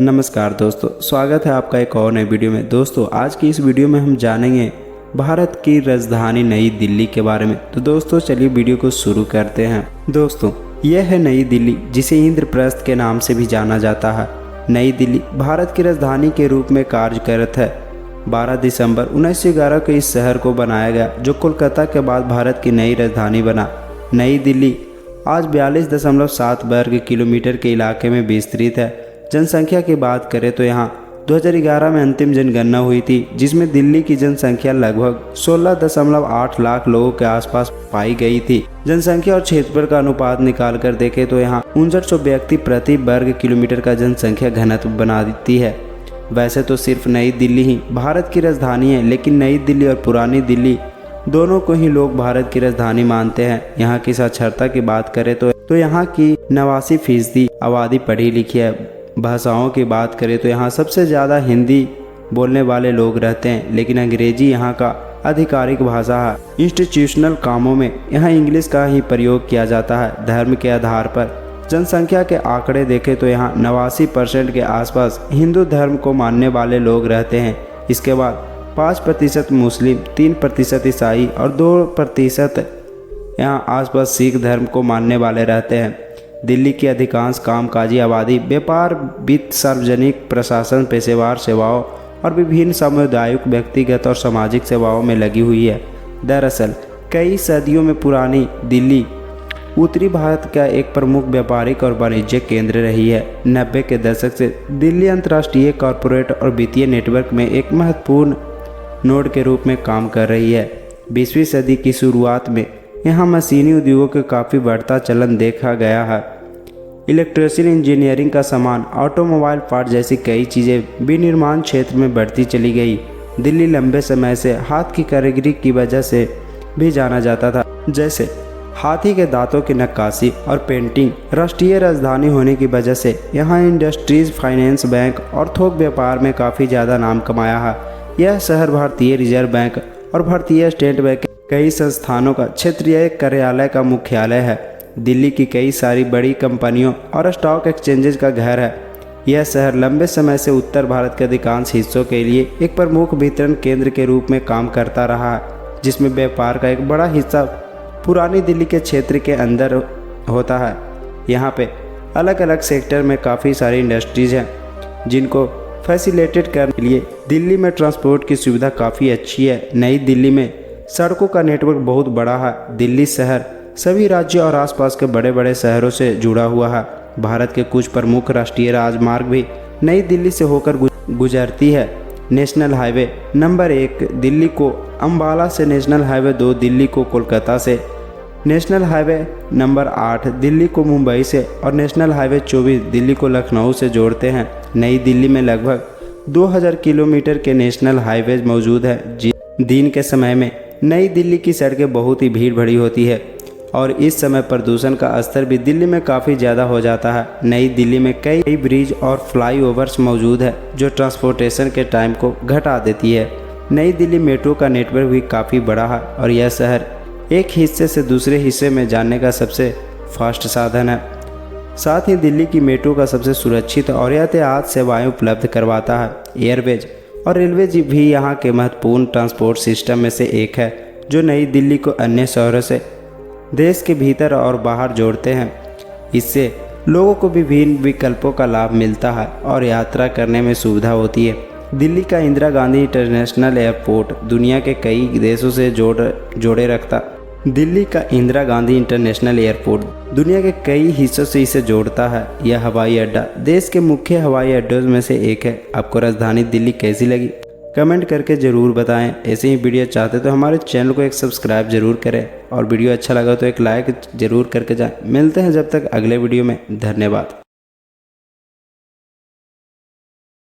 नमस्कार दोस्तों, स्वागत है आपका एक और नई वीडियो में। दोस्तों आज की इस वीडियो में हम जानेंगे भारत की राजधानी नई दिल्ली के बारे में। तो दोस्तों चलिए वीडियो को शुरू करते हैं। दोस्तों यह है नई दिल्ली, जिसे इंद्रप्रस्थ के नाम से भी जाना जाता है। नई दिल्ली भारत की राजधानी के रूप में कार्य करता है। 12 दिसंबर 1911 को इस शहर को बनाया गया, जो कोलकाता के बाद भारत की नई राजधानी बना। नई दिल्ली आज 42.7 वर्ग किलोमीटर के इलाके में विस्तृत है। जनसंख्या की बात करें तो यहाँ 2011 में अंतिम जनगणना हुई थी, जिसमें दिल्ली की जनसंख्या लगभग 16.8 लाख लोगों के आसपास पाई गई थी। जनसंख्या और क्षेत्रफल का अनुपात निकाल कर देखें तो यहाँ 5900 व्यक्ति प्रति वर्ग किलोमीटर का जनसंख्या घनत्व बना देती है। वैसे तो सिर्फ नई दिल्ली ही भारत की राजधानी है, लेकिन नई दिल्ली और पुरानी दिल्ली दोनों को ही लोग भारत की राजधानी मानते हैं। यहाँ की साक्षरता की बात करें तो यहाँ की 89% आबादी पढ़ी लिखी है। भाषाओं की बात करें तो यहाँ सबसे ज़्यादा हिंदी बोलने वाले लोग रहते हैं, लेकिन अंग्रेजी यहाँ का आधिकारिक भाषा है। इंस्टीट्यूशनल कामों में यहाँ इंग्लिश का ही प्रयोग किया जाता है। धर्म के आधार पर जनसंख्या के आंकड़े देखें तो यहाँ 89% के आसपास हिंदू धर्म को मानने वाले लोग रहते हैं। इसके बाद 5% मुस्लिम, 3% ईसाई और 2% यहाँ आसपास सिख धर्म को मानने वाले रहते हैं। दिल्ली की अधिकांश कामकाजी आबादी व्यापार, वित्त, सार्वजनिक प्रशासन, पेशेवर सेवाओं और विभिन्न सामुदायिक, व्यक्तिगत और सामाजिक सेवाओं में लगी हुई है। दरअसल कई सदियों में पुरानी दिल्ली उत्तरी भारत का एक प्रमुख व्यापारिक और वाणिज्यिक केंद्र रही है। 90 के दशक से दिल्ली अंतर्राष्ट्रीय कॉरपोरेट और वित्तीय नेटवर्क में एक महत्वपूर्ण नोड के रूप में काम कर रही है। 20वीं सदी की शुरुआत में यहाँ मशीनी उद्योगों के काफ़ी बढ़ता चलन देखा गया है। इलेक्ट्रिकल इंजीनियरिंग का सामान, ऑटोमोबाइल पार्ट जैसी कई चीज़ें विनिर्माण क्षेत्र में बढ़ती चली गई। दिल्ली लंबे समय से हाथ की कारीगरी की वजह से भी जाना जाता था, जैसे हाथी के दांतों की नक्काशी और पेंटिंग। राष्ट्रीय राजधानी होने की वजह से यहाँ इंडस्ट्रीज, फाइनेंस, बैंक और थोक व्यापार में काफ़ी ज़्यादा नाम कमाया है। यह शहर भारतीय रिजर्व बैंक और भारतीय स्टेट बैंक कई संस्थानों का क्षेत्रीय कार्यालय का मुख्यालय है। दिल्ली की कई सारी बड़ी कंपनियों और स्टॉक एक्सचेंजेस का घर है। यह शहर लंबे समय से उत्तर भारत के अधिकांश हिस्सों के लिए एक प्रमुख वितरण केंद्र के रूप में काम करता रहा है, जिसमें व्यापार का एक बड़ा हिस्सा पुरानी दिल्ली के क्षेत्र के अंदर होता है। यहाँ पे अलग अलग सेक्टर में काफ़ी सारी इंडस्ट्रीज हैं, जिनको फैसिलिटेट करने के लिए दिल्ली में ट्रांसपोर्ट की सुविधा काफ़ी अच्छी है। नई दिल्ली में सड़कों का नेटवर्क बहुत बड़ा है। दिल्ली शहर सभी राज्यों और आसपास के बड़े बड़े शहरों से जुड़ा हुआ है। भारत के कुछ प्रमुख राष्ट्रीय राजमार्ग भी नई दिल्ली से होकर गुजरती है। नेशनल हाईवे नंबर 1 दिल्ली को अम्बाला से, नेशनल हाईवे 2 दिल्ली को कोलकाता से, नेशनल हाईवे नंबर 8 दिल्ली को मुंबई से और नेशनल हाईवे 24 दिल्ली को लखनऊ से जोड़ते हैं। नई दिल्ली में लगभग 2000 किलोमीटर के नेशनल हाईवे मौजूद है। दिन के समय में नई दिल्ली की सड़कें बहुत ही भीड़ भरी होती है और इस समय प्रदूषण का स्तर भी दिल्ली में काफ़ी ज़्यादा हो जाता है। नई दिल्ली में कई ब्रिज और फ्लाईओवर्स मौजूद है, जो ट्रांसपोर्टेशन के टाइम को घटा देती है। नई दिल्ली मेट्रो का नेटवर्क भी काफ़ी बड़ा है और यह शहर एक हिस्से से दूसरे हिस्से में जाने का सबसे फास्ट साधन है। साथ ही दिल्ली की मेट्रो का सबसे सुरक्षित और यातायात सेवाएं उपलब्ध करवाता है। एयरवेज और रेलवेज भी यहाँ के महत्वपूर्ण ट्रांसपोर्ट सिस्टम में से एक है, जो नई दिल्ली को अन्य शहरों से देश के भीतर और बाहर जोड़ते हैं। इससे लोगों को विभिन्न विकल्पों का लाभ मिलता है और यात्रा करने में सुविधा होती है। दिल्ली का इंदिरा गांधी इंटरनेशनल एयरपोर्ट दुनिया के कई देशों से जोड़े रखता। दिल्ली का इंदिरा गांधी इंटरनेशनल एयरपोर्ट दुनिया के कई हिस्सों से इसे जोड़ता है। यह हवाई अड्डा देश के मुख्य हवाई अड्डों में से एक है। आपको राजधानी दिल्ली कैसी लगी कमेंट करके ज़रूर बताएं। ऐसे ही वीडियो चाहते तो हमारे चैनल को एक सब्सक्राइब जरूर करें और वीडियो अच्छा लगा तो एक लाइक ज़रूर करके जाएं। मिलते हैं जब तक अगले वीडियो में। धन्यवाद।